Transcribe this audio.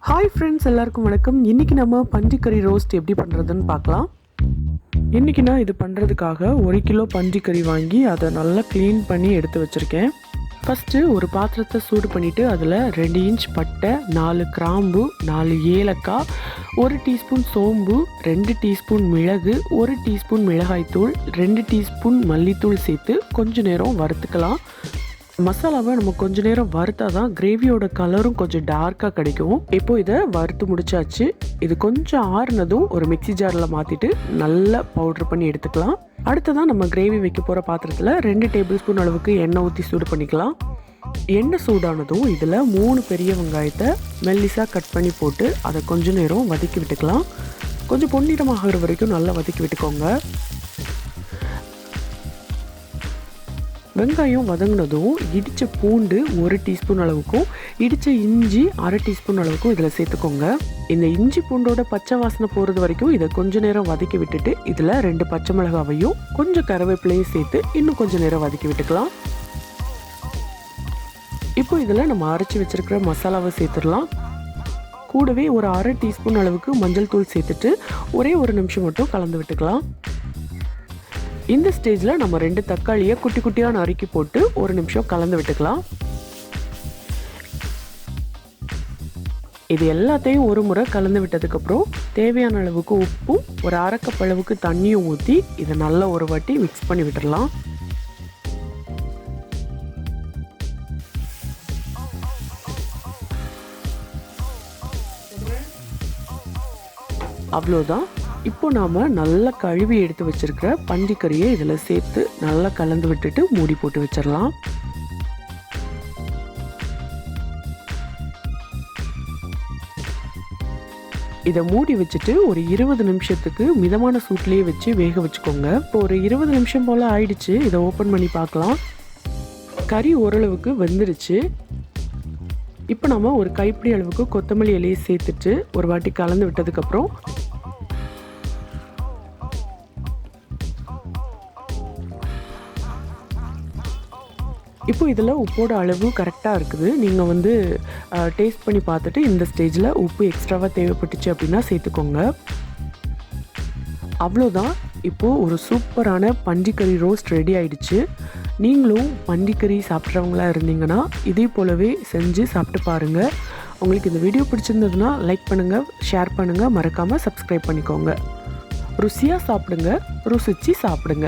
Hi friends, எல்லாருக்கும் வணக்கம். இன்றைக்கி நம்ம பன்றி கறி ரோஸ்ட் எப்படி பண்ணுறதுன்னு பார்க்கலாம். இன்றைக்கி நான் இது பண்ணுறதுக்காக 1 கிலோ பன்றி கறி வாங்கி அதை நல்லா க்ளீன் பண்ணி எடுத்து வச்சுருக்கேன். ஃபஸ்ட்டு ஒரு பாத்திரத்தை சூடு பண்ணிவிட்டு அதில் 2 இன்ச் பட்டை, 4 கிராம்பு, 4 ஏலக்காய், 1 டீஸ்பூன் சோம்பு, 2 டீஸ்பூன் மிளகு, 1 டீஸ்பூன் மிளகாய்த்தூள், 2 டீஸ்பூன் மல்லித்தூள் சேர்த்து கொஞ்சம் நேரம் வறுத்துக்கலாம். மசாலாவை நம்ம கொஞ்ச நேரம் வறுத்தா தான் கிரேவியோட கலரும் கொஞ்சம் டார்க்காக கிடைக்கும். இப்போ இதை வறுத்து முடிச்சாச்சு. இது கொஞ்சம் ஆறுனதும் ஒரு மிக்சி ஜாரில் மாற்றிட்டு நல்லா பவுட்ரு பண்ணி எடுத்துக்கலாம். அடுத்ததான் நம்ம கிரேவி வைக்க போகிற பாத்திரத்தில் 2 டேபிள் ஸ்பூன் அளவுக்கு எண்ணெய் ஊற்றி சூடு பண்ணிக்கலாம். எண்ணெய் சூடானதும் இதில் 3 பெரிய வெங்காயத்தை மெல்லிசாக கட் பண்ணி போட்டு அதை கொஞ்சம் நேரம் வதக்கி விட்டுக்கலாம். கொஞ்சம் பொன்னிறமாகிற வரைக்கும் நல்லா வதக்கி விட்டுக்கோங்க. வெங்காயம் வதங்கினதும் இடித்த பூண்டு 1 டீஸ்பூன் அளவுக்கும் இடித்த இஞ்சி 1/2 டீஸ்பூன் அளவுக்கும் இதில் சேர்த்துக்கோங்க. இந்த இஞ்சி பூண்டோட பச்சை வாசனை போகிறது வரைக்கும் இதை கொஞ்சம் நேரம் வதக்கி விட்டுட்டு இதில் 2 பச்சை மிளகாவையும் கொஞ்சம் கருவேப்பிலையும் சேர்த்து இன்னும் கொஞ்சம் நேரம் வதக்கி விட்டுக்கலாம். இப்போ இதில் நம்ம அரைச்சி வச்சிருக்கிற மசாலாவை சேர்த்துடலாம். கூடவே ஒரு 1/2 டீஸ்பூன் அளவுக்கு மஞ்சள் தூள் சேர்த்துட்டு ஒரே ஒரு நிமிஷம் மட்டும் கலந்து விட்டுக்கலாம். இந்த ஸ்டேஜில் நம்ம 2 தக்காளியை குட்டி குட்டியாக நறுக்கி போட்டு ஒரு நிமிஷம் கலந்து விட்டுக்கலாம். இது எல்லாத்தையும் ஒரு முறை கலந்து விட்டதுக்கப்புறம் தேவையான அளவுக்கு உப்பும் ஒரு 1/2 கப் அளவுக்கு தண்ணியும் ஊற்றி இதை நல்லா ஒரு வாட்டி மிக்ஸ் பண்ணி விட்டுடலாம். அவ்வளோதான். இப்போ நாம் நல்லா கழுவி எடுத்து வச்சிருக்கிற பன்றி கறியை இதில் சேர்த்து நல்லா கலந்து விட்டுட்டு மூடி போட்டு வச்சிடலாம். இதை மூடி வச்சுட்டு ஒரு 20 நிமிஷத்துக்கு மிதமான சூட்லேயே வச்சு வேக வச்சுக்கோங்க. இப்போ ஒரு 20 நிமிஷம் போல் ஆயிடுச்சு. இதை ஓப்பன் பண்ணி பார்க்கலாம். கறி ஓரளவுக்கு வெந்துருச்சு. இப்போ நம்ம ஒரு கைப்பிடி அளவுக்கு கொத்தமல்லி இலையை சேர்த்துட்டு ஒரு வாட்டி கலந்து விட்டதுக்கப்புறம் இப்போ இதில் உப்போட அளவு கரெக்டாக இருக்குது. நீங்கள் டேஸ்ட் பண்ணி பார்த்துட்டு இந்த ஸ்டேஜில் உப்பு எக்ஸ்ட்ராவாக தேவைப்பட்டுச்சு அப்படின்னா சேர்த்துக்கோங்க. அவ்வளோதான். இப்போது ஒரு சூப்பரான பன்றிக்கறி ரோஸ்ட் ரெடி ஆயிடுச்சு. நீங்களும் பன்றிக்கறி சாப்பிட்றவங்களா இருந்தீங்கன்னா இதே போலவே செஞ்சு சாப்பிட்டு பாருங்கள். உங்களுக்கு இந்த வீடியோ பிடிச்சிருந்ததுன்னா லைக் பண்ணுங்கள், ஷேர் பண்ணுங்கள், மறக்காமல் சப்ஸ்கிரைப் பண்ணிக்கோங்க. ருசியாக சாப்பிடுங்க, ருசிச்சு சாப்பிடுங்க.